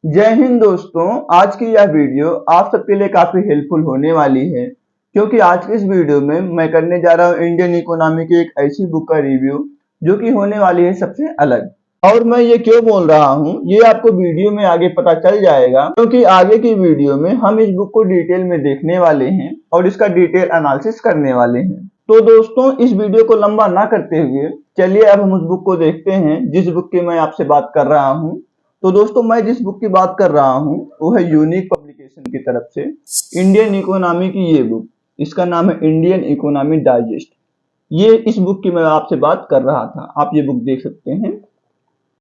जय हिंद दोस्तों। आज की यह वीडियो आप सबके लिए काफी हेल्पफुल होने वाली है, क्योंकि आज की इस वीडियो में मैं करने जा रहा हूँ इंडियन इकोनॉमी की एक ऐसी बुक का रिव्यू जो कि होने वाली है सबसे अलग। और मैं ये क्यों बोल रहा हूँ ये आपको वीडियो में आगे पता चल जाएगा, क्योंकि आगे की वीडियो में हम इस बुक को डिटेल में देखने वाले हैं और इसका डिटेल एनालिसिस करने वाले हैं। तो दोस्तों, इस वीडियो को लंबा ना करते हुए चलिए अब हम उस बुक को देखते हैं जिस बुक की मैं आपसे बात कर रहा हूँ। तो दोस्तों, मैं जिस बुक की बात कर रहा हूँ वो है यूनिक पब्लिकेशन की तरफ से इंडियन इकोनॉमी की ये बुक। इसका नाम है इंडियन इकोनॉमी डाइजेस्ट। ये इस बुक की मैं आपसे बात कर रहा था, आप ये बुक देख सकते हैं।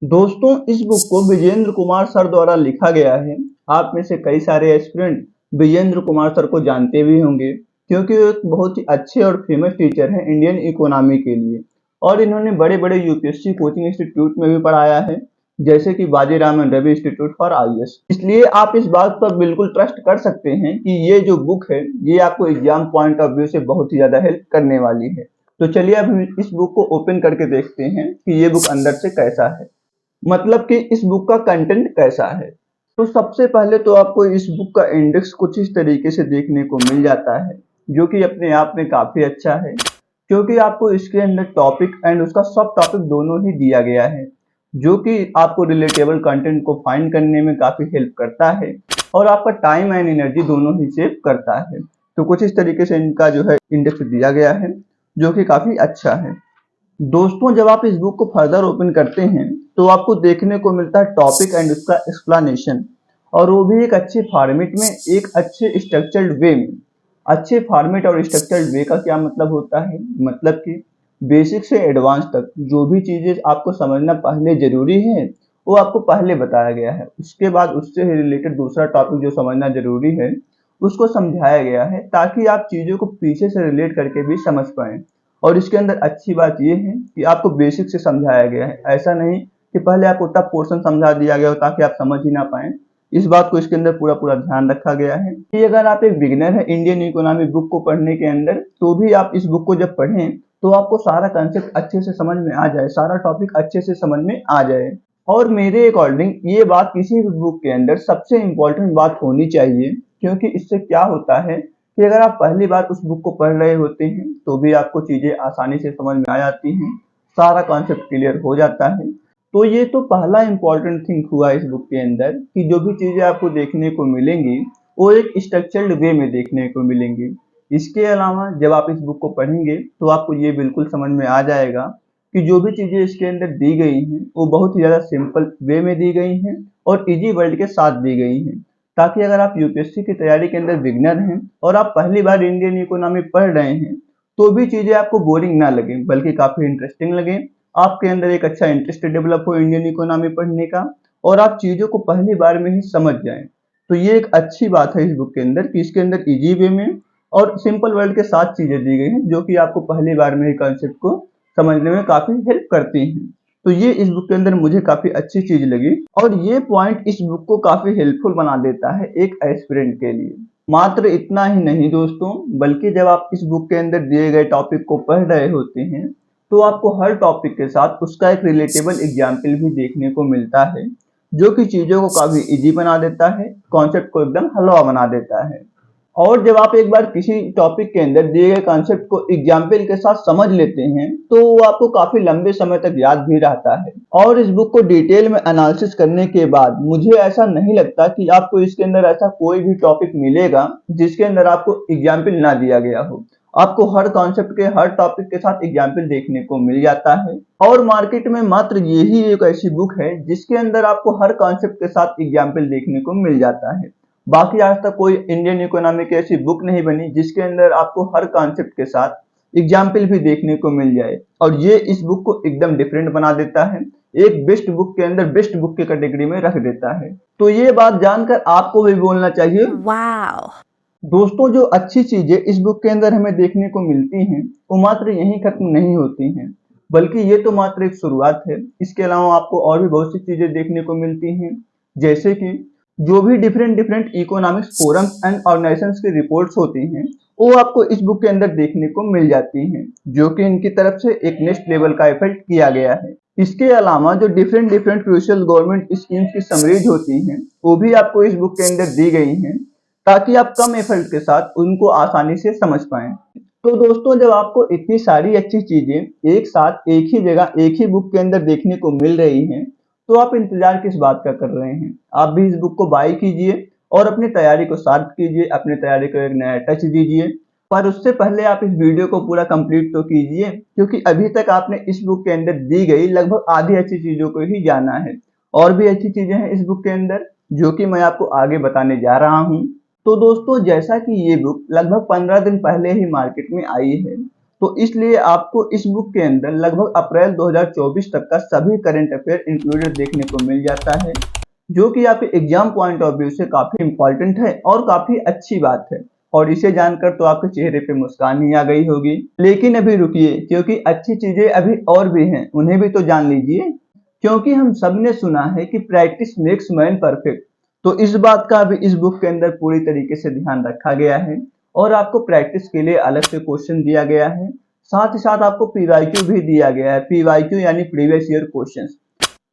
दोस्तों, इस बुक को विजेंद्र कुमार सर द्वारा लिखा गया है। आप में से कई सारे एस्पिरेंट विजेंद्र कुमार सर को जानते भी होंगे, क्योंकि वो एक बहुत ही अच्छे और फेमस टीचर हैं इंडियन इकोनॉमी के लिए। और इन्होंने बड़े बड़े यूपीएससी कोचिंग इंस्टीट्यूट में भी पढ़ाया है, जैसे कि बाजीरामन रवि इंस्टीट्यूट फॉर आईएएस। इसलिए आप इस बात पर बिल्कुल ट्रस्ट कर सकते हैं कि ये जो बुक है ये आपको एग्जाम पॉइंट ऑफ व्यू से बहुत ही ज्यादा हेल्प करने वाली है। तो चलिए अब हम इस बुक को ओपन करके देखते हैं कि ये बुक अंदर से कैसा है, मतलब कि इस बुक का कंटेंट कैसा है। तो सबसे पहले तो आपको इस बुक का इंडेक्स कुछ इस तरीके से देखने को मिल जाता है, जो कि अपने आप में काफी अच्छा है, क्योंकि आपको इसके अंदर टॉपिक एंड उसका सब टॉपिक दोनों ही दिया गया है, जो कि आपको रिलेटेबल कंटेंट को फाइंड करने में काफी हेल्प करता है और आपका टाइम एंड एनर्जी दोनों ही सेव करता है। तो कुछ इस तरीके से इनका जो है इंडेक्स दिया गया है, जो कि काफी अच्छा है। दोस्तों, जब आप इस बुक को फर्दर ओपन करते हैं तो आपको देखने को मिलता है टॉपिक एंड उसका एक्सप्लेनेशन, और वो भी एक अच्छे फॉर्मेट में, एक अच्छे स्ट्रक्चर्ड वे में। अच्छे फॉर्मेट और स्ट्रक्चर्ड वे का क्या मतलब होता है, मतलब कि बेसिक से एडवांस तक जो भी चीजें आपको समझना पहले जरूरी है वो आपको पहले बताया गया है। उसके बाद उससे रिलेटेड दूसरा टॉपिक जो समझना जरूरी है उसको समझाया गया है, ताकि आप चीजों को पीछे से रिलेट करके भी समझ पाएं। और इसके अंदर अच्छी बात यह है कि आपको बेसिक से समझाया गया है, ऐसा नहीं कि पहले आपको टफ पोर्शन समझा दिया गया हो ताकि आप समझ ही ना पाए। इस बात को इसके अंदर पूरा पूरा ध्यान रखा गया है कि अगर आप एक बिगिनर है इंडियन इकोनॉमी बुक को पढ़ने के अंदर, तो भी आप इस बुक को जब पढ़ें तो आपको सारा कंसेप्ट अच्छे से समझ में आ जाए, सारा टॉपिक अच्छे से समझ में आ जाए। और मेरे अकॉर्डिंग ये बात किसी भी बुक के अंदर सबसे इम्पोर्टेंट बात होनी चाहिए, क्योंकि इससे क्या होता है कि अगर आप पहली बार उस बुक को पढ़ रहे होते हैं तो भी आपको चीजें आसानी से समझ में आ जाती हैं, सारा कॉन्सेप्ट क्लियर हो जाता है। तो ये तो पहला इंपॉर्टेंट थिंग हुआ इस बुक के अंदर कि जो भी चीजें आपको देखने को मिलेंगी वो एक स्ट्रक्चर्ड वे में देखने को मिलेंगी। इसके अलावा जब आप इस बुक को पढ़ेंगे तो आपको ये बिल्कुल समझ में आ जाएगा कि जो भी चीजें इसके अंदर दी गई हैं वो बहुत ही ज्यादा सिंपल वे में दी गई हैं और इजी वर्ड के साथ दी गई हैं, ताकि अगर आप यूपीएससी की तैयारी के अंदर बिगनर हैं और आप पहली बार इंडियन इकोनॉमी पढ़ रहे हैं तो भी चीजें आपको बोरिंग ना लगे, बल्कि काफी इंटरेस्टिंग लगे। आपके अंदर एक अच्छा इंटरेस्ट डेवलप हो इंडियन इकोनॉमी पढ़ने का और आप चीजों को पहली बार में ही समझ जाएं। तो ये एक अच्छी बात है इस बुक के अंदर कि इसके अंदर इजी वे में और सिंपल वर्ड के साथ चीजें दी गई हैं, जो कि आपको पहली बार में ही कॉन्सेप्ट को समझने में काफी हेल्प करती हैं। तो ये इस बुक के अंदर मुझे काफी अच्छी चीज लगी, और ये पॉइंट इस बुक को काफी हेल्पफुल बना देता है एक एस्पिरेंट के लिए। मात्र इतना ही नहीं दोस्तों, बल्कि जब आप इस बुक के अंदर दिए गए टॉपिक को पढ़ रहे होते हैं तो आपको हर टॉपिक के साथ उसका एक रिलेटेबल एग्जाम्पल भी देखने को मिलता है, जो कि चीजों को काफी इजी बना देता है, कॉन्सेप्ट को एकदम हलवा बना देता है। और जब आप एक बार किसी टॉपिक के अंदर दिए गए कॉन्सेप्ट को एग्जाम्पल के साथ समझ लेते हैं तो वो आपको काफी लंबे समय तक याद भी रहता है। और इस बुक को डिटेल में एनालिसिस करने के बाद मुझे ऐसा नहीं लगता कि आपको इसके अंदर ऐसा कोई भी टॉपिक मिलेगा जिसके अंदर आपको एग्जाम्पल ना दिया गया हो। आपको हर कॉन्सेप्ट के हर टॉपिक के साथ एग्जाम्पल देखने को मिल जाता है, और मार्केट में मात्र यही एक ऐसी बुक है जिसके अंदर आपको हर कॉन्सेप्ट के साथ एग्जाम्पल देखने को मिल जाता है। बाकी आज तक कोई इंडियन इकोनॉमी की ऐसी बुक नहीं बनी जिसके अंदर आपको हर कॉन्सेप्ट के साथ एग्जाम्पल भी देखने को मिल जाए, और ये इस बुक को एकदम डिफरेंट बना देता है, एक बेस्ट बुक के अंदर बेस्ट बुक की कैटेगरी में रख देता है। तो ये बात जानकर आपको भी बोलना चाहिए वाओ। दोस्तों, जो अच्छी चीजें इस बुक के अंदर हमें देखने को मिलती हैं वो मात्र यहीं खत्म नहीं होती हैं, बल्कि ये तो मात्र एक शुरुआत है। इसके अलावा आपको और भी बहुत सी चीजें देखने को मिलती हैं, जैसे कि जो भी different different economics forums and organisations की रिपोर्ट्स होती हैं वो आपको इस बुक के अंदर देखने को मिल जाती हैं, जो कि इनकी तरफ से एक नेक्स्ट लेवल का एफर्ट किया गया है। इसके अलावा जो different different crucial government schemes की समरीज होती हैं वो भी आपको इस बुक के अंदर दी गई हैं, ताकि आप कम एफर्ट के साथ उनको आसानी से समझ पाएं। तो दोस्तों, जब आपको इतनी सारी अच्छी चीजें एक साथ एक ही जगह एक ही बुक के अंदर देखने को मिल रही हैं, तो आप इंतजार किस बात का कर रहे हैं? आप भी इस बुक को बाय कीजिए और अपनी तैयारी को शार्प कीजिए, अपनी तैयारी को एक नया टच दीजिए। पर उससे पहले आप इस वीडियो को पूरा कंप्लीट तो कीजिए, क्योंकि अभी तक आपने इस बुक के अंदर दी गई लगभग आधी अच्छी चीजों को ही जाना है। और भी अच्छी चीजें हैं इस बुक के अंदर जो कि मैं आपको आगे बताने जा रहा हूँ। तो दोस्तों, जैसा कि ये बुक लगभग 15 दिन पहले ही मार्केट में आई है, तो इसलिए आपको इस बुक के अंदर लगभग अप्रैल 2024 तक का सभी करंट अफेयर इंक्लूडेड देखने को मिल जाता है, जो कि आपके एग्जाम पॉइंट ऑफ व्यू से काफी इंपॉर्टेंट है और काफी अच्छी बात है। और इसे जानकर तो आपके चेहरे पे मुस्कान ही आ गई होगी। लेकिन अभी रुकिए, क्योंकि अच्छी चीजें अभी और भी हैं, उन्हें भी तो जान लीजिए। क्योंकि हम सब ने सुना है कि प्रैक्टिस मेक्स मैन परफेक्ट, तो इस बात का भी इस बुक के अंदर पूरी तरीके से ध्यान रखा गया है और आपको प्रैक्टिस के लिए अलग से क्वेश्चन दिया गया है। साथ ही साथ आपको पीवाईक्यू भी दिया गया है। पीवाईक्यू यानी previous year question.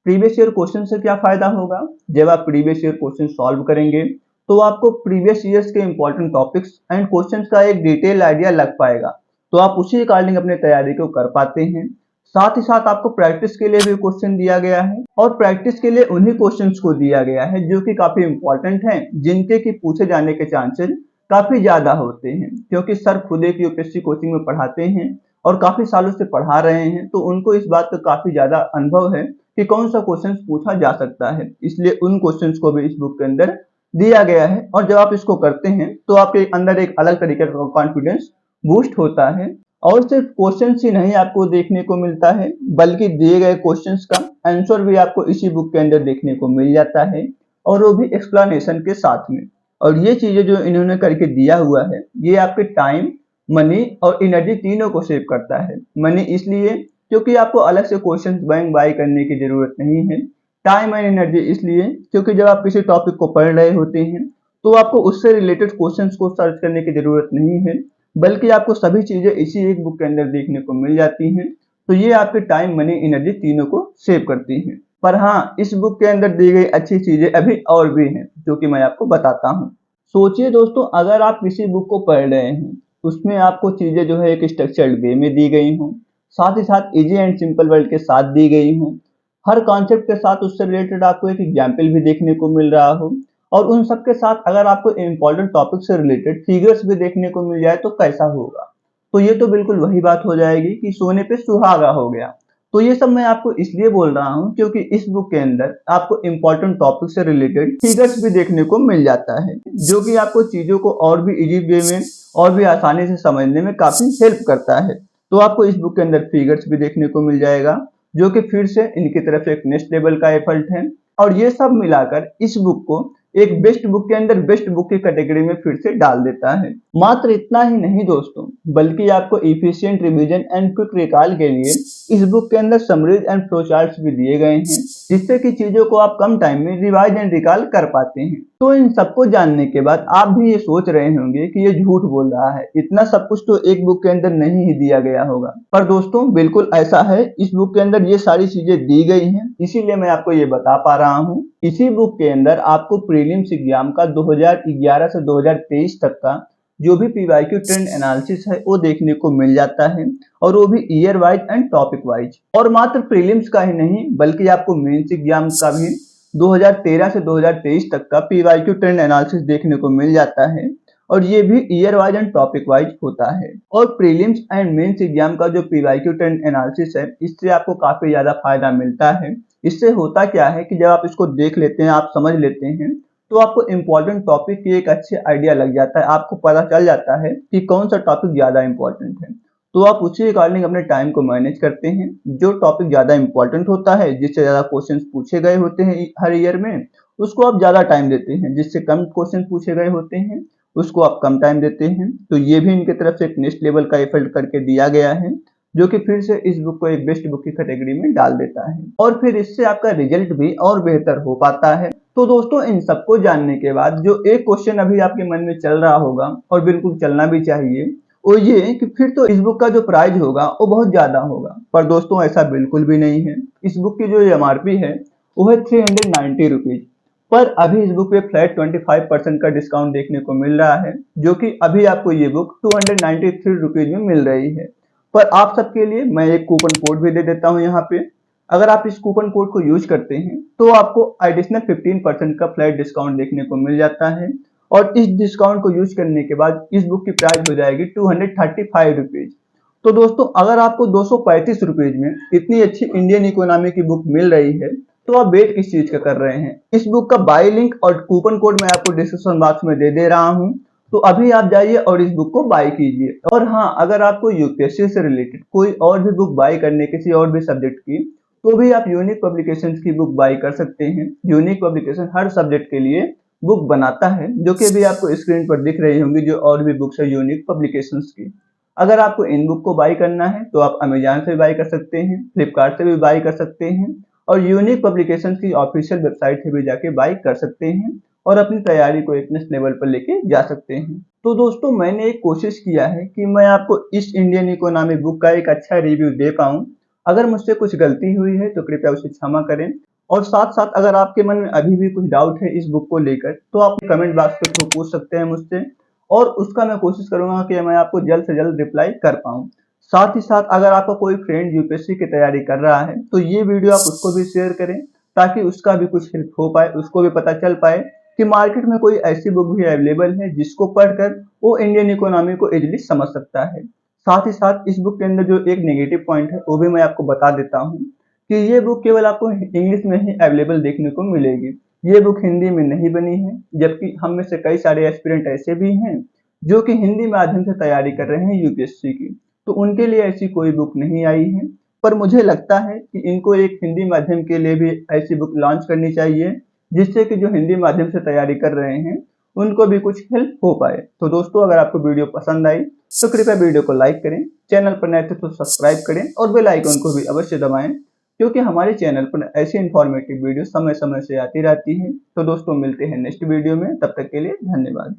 Previous year question से क्या फायदा होगा? जब आप प्रीवियस ईयर क्वेश्चन सॉल्व करेंगे तो आपको प्रीवियस ईयर्स के इंपॉर्टेंट टॉपिक्स एंड क्वेश्चंस का एक डिटेल आइडिया लग पाएगा, तो आप उसी अकॉर्डिंग अपनी तैयारी को कर पाते हैं। साथ ही साथ आपको प्रैक्टिस के लिए भी क्वेश्चन दिया गया है और प्रैक्टिस के लिए उन्हीं क्वेश्चंस को दिया गया है जो कि काफी इंपॉर्टेंट हैं, जिनके कि पूछे जाने के चांसेस काफी ज्यादा होते हैं। क्योंकि सर खुद एक यूपीएससी कोचिंग में पढ़ाते हैं और काफी सालों से पढ़ा रहे हैं, तो उनको इस बात का काफी ज्यादा अनुभव है कि कौन सा क्वेश्चन पूछा जा सकता है। इसलिए उन क्वेश्चंस को भी इस बुक के अंदर दिया गया है और जब आप इसको करते हैं तो आपके अंदर एक अलग तरीके का कॉन्फिडेंस बूस्ट होता है। और सिर्फ क्वेश्चन ही नहीं आपको देखने को मिलता है, बल्कि दिए गए क्वेश्चंस का आंसर भी आपको इसी बुक के अंदर देखने को मिल जाता है, और वो भी एक्सप्लेनेशन के साथ में। और ये चीजें जो इन्होंने करके दिया हुआ है, ये आपके टाइम, मनी और एनर्जी तीनों को सेव करता है। मनी इसलिए क्योंकि आपको अलग से क्वेश्चंस बैंक बाय करने की जरूरत नहीं है। टाइम एंड एनर्जी इसलिए क्योंकि जब आप किसी टॉपिक को पढ़ रहे होते हैं तो आपको उससे रिलेटेड क्वेश्चंस को सर्च करने की जरूरत नहीं है, बल्कि आपको सभी चीजें इसी एक बुक के अंदर देखने को मिल जाती हैं। तो ये आपके टाइम, मनी, एनर्जी तीनों को सेव करती हैं। पर हाँ, इस बुक के अंदर दी गई अच्छी चीजें अभी और भी हैं जो कि मैं आपको बताता हूँ। सोचिए दोस्तों, अगर आप किसी बुक को पढ़ रहे हैं, उसमें आपको चीजें जो है एक स्ट्रक्चर्ड वे में दी गई हों, साथ ही साथ इजी एंड सिंपल वर्ड के साथ दी गई हों, हर कॉन्सेप्ट के साथ उससे रिलेटेड आपको एक एग्जाम्पल भी देखने को मिल रहा हो, और उन सब के साथ अगर आपको इम्पोर्टेंट टॉपिक से रिलेटेड फिगर्स भी देखने को मिल जाए तो कैसा होगा? तो ये तो बिल्कुल वही बात हो जाएगी कि सोने पे सुहागा हो गया। तो ये सब मैं आपको इसलिए बोल रहा हूँ क्योंकि इस बुक के अंदर आपको इम्पोर्टेंट टॉपिक से रिलेटेड फिगर्स भी देखने को मिल जाता है, जो कि आपको चीजों को और भी इजी वे में और भी आसानी से समझने में काफी हेल्प करता है। तो आपको इस बुक के अंदर फिगर्स भी देखने को मिल जाएगा, जो कि फिर से इनकी तरफ से एक नेक्स्ट लेवल का एफर्ट है। और ये सब मिलाकर इस बुक को एक बेस्ट बुक के अंदर बेस्ट बुक की कैटेगरी में फिर से डाल देता है। मात्र इतना ही नहीं दोस्तों, बल्कि आपको efficient revision and quick recall के लिए इस बुक के अंदर समरीज एंड फ्लो चार्ट्स भी दिए गए हैं, जिससे कि चीजों को आप कम टाइम में रिवाइज एंड रिकॉल कर पाते हैं। तो इन सबको जानने के बाद आप भी ये सोच रहे होंगे कि ये झूठ बोल रहा है, इतना सब कुछ तो एक बुक के अंदर नहीं ही दिया गया होगा। पर दोस्तों, बिल्कुल ऐसा है, इस बुक के अंदर ये सारी चीजें दी गई हैं, इसीलिए मैं आपको ये बता पा रहा हूँ। इसी बुक के अंदर आपको प्रीलिम्स एग्जाम का 2011 से 2023 तक का जो भी पीवाईक्यू ट्रेंड एनालिसिस है वो देखने को मिल जाता है, और वो भी year wise and topic wise. और मात्र प्रीलिम्स का ही नहीं, बल्कि आपको मेंस एग्जाम का भी 2013 से 2023 तक का पीवाईक्यू ट्रेंड एनालिसिस देखने को मिल जाता है, और ये भी year wise and topic wise होता है। और प्रीलिम्स एंड मेंस एग्जाम का जो पीवाईक्यू ट्रेंड एनालिसिस है, इससे आपको काफी ज्यादा फायदा मिलता है। इससे होता क्या है कि जब आप इसको देख लेते हैं, आप समझ लेते हैं, तो आपको इम्पोर्टेंट टॉपिक की एक अच्छे आइडिया लग जाता है। आपको पता चल जाता है कि कौन सा टॉपिक ज्यादा इंपॉर्टेंट है, तो आप उसी अकॉर्डिंग अपने टाइम को मैनेज करते हैं। जो टॉपिक ज्यादा इंपॉर्टेंट होता है, जिससे ज्यादा क्वेश्चन पूछे गए होते हैं हर ईयर में, उसको आप ज्यादा टाइम देते हैं। जिससे कम क्वेश्चन पूछे गए होते हैं, उसको आप कम टाइम देते हैं। तो ये भी इनके तरफ से एक नेक्स्ट लेवल का एफर्ट करके दिया गया है, जो कि फिर से इस बुक को एक बेस्ट बुक की कैटेगरी में डाल देता है, और फिर इससे आपका रिजल्ट भी और बेहतर हो पाता है। तो दोस्तों, इन सबको जानने के बाद जो एक क्वेश्चन अभी आपके मन में चल रहा होगा, और बिल्कुल चलना भी चाहिए, वो ये कि फिर तो इस बुक का जो प्राइस होगा वो बहुत ज़्यादा होगा, पर दोस्तों ऐसा बिल्कुल भी नहीं है। इस बुक की जो एमआरपी है वो है 390 रुपीज़, पर अभी इस बुक पे फ्लैट 25% का डिस्काउंट देखने को मिल रहा है, जो कि अभी आपको ये बुक 293 रुपीज़ में मिल रही है। पर आप सबके लिए मैं एक कूपन कोड भी दे देता हूँ यहाँ पे। अगर आप इस कूपन कोड को यूज करते हैं तो आपको एडिशनल 15% का फ्लैट डिस्काउंट देखने को मिल जाता है, और इस डिस्काउंट को यूज करने के बाद इस बुक की प्राइस हो जाएगी 235 रुपीज। तो दोस्तों अगर आपको 235 रुपीज में इतनी अच्छी इंडियन इकोनॉमी की बुक मिल रही है तो आप वेट किस चीज का कर रहे हैं। इस बुक का बाय लिंक और कूपन कोड मैं आपको डिस्क्रिप्शन बॉक्स में दे दे रहा हूँ, तो अभी आप जाइए और इस बुक को बाय कीजिए। और हाँ, अगर आपको यूपीएससी से रिलेटेड कोई और भी बुक बाय करने किसी और भी सब्जेक्ट की, तो भी आप यूनिक पब्लिकेशंस की बुक बाय कर सकते हैं। यूनिक पब्लिकेशन हर सब्जेक्ट के लिए बुक बनाता है, जो कि अभी आपको स्क्रीन पर दिख रही होंगी जो और भी बुक्स है यूनिक पब्लिकेशंस की। अगर आपको इन बुक को बाय करना है तो आप अमेजॉन से बाय कर सकते हैं, फ्लिपकार्ट से भी बाय कर सकते हैं, और यूनिक पब्लिकेशंस की ऑफिशियल वेबसाइट से भी जाके बाय कर सकते हैं और अपनी तैयारी को एक नेक्स्ट लेवल पर लेके जा सकते हैं। तो दोस्तों मैंने एक कोशिश किया है कि मैं आपको इस इंडियन इकोनॉमी बुक का एक अच्छा रिव्यू दे पाऊँ। अगर मुझसे कुछ गलती हुई है तो कृपया उसे क्षमा करें, और साथ साथ अगर आपके मन में अभी भी कुछ डाउट है इस बुक को लेकर तो आप कमेंट बॉक्स के थ्रू पूछ सकते हैं मुझसे, और उसका मैं कोशिश करूंगा कि मैं आपको जल्द से जल्द रिप्लाई कर पाऊँ। साथ ही साथ अगर आपका कोई फ्रेंड यूपीएससी की तैयारी कर रहा है तो ये वीडियो आप उसको भी शेयर करें, ताकि उसका भी कुछ हेल्प हो पाए, उसको भी पता चल पाए कि मार्केट में कोई ऐसी बुक भी अवेलेबल है जिसको पढ़कर वो इंडियन इकोनॉमी को इजीली समझ सकता है। साथ ही साथ इस बुक के अंदर जो एक नेगेटिव पॉइंट है वो भी मैं आपको बता देता हूँ कि ये बुक केवल आपको इंग्लिश में ही अवेलेबल देखने को मिलेगी। ये बुक हिंदी में नहीं बनी है, जबकि हम में से कई सारे एस्पिरेंट ऐसे भी हैं जो कि हिंदी माध्यम से तैयारी कर रहे हैं यूपीएससी की, तो उनके लिए ऐसी कोई बुक नहीं आई है। पर मुझे लगता है कि इनको एक हिंदी माध्यम के लिए भी ऐसी बुक लॉन्च करनी चाहिए, जिससे कि जो हिंदी माध्यम से तैयारी कर रहे हैं उनको भी कुछ हेल्प हो पाए। तो दोस्तों अगर आपको वीडियो पसंद आई तो कृपया वीडियो को लाइक करें, चैनल पर नए थे तो सब्सक्राइब करें और बेल आइकन को भी अवश्य दबाएं, क्योंकि हमारे चैनल पर ऐसी इंफॉर्मेटिव वीडियो समय समय से आती रहती है। तो दोस्तों मिलते हैं नेक्स्ट वीडियो में, तब तक के लिए धन्यवाद।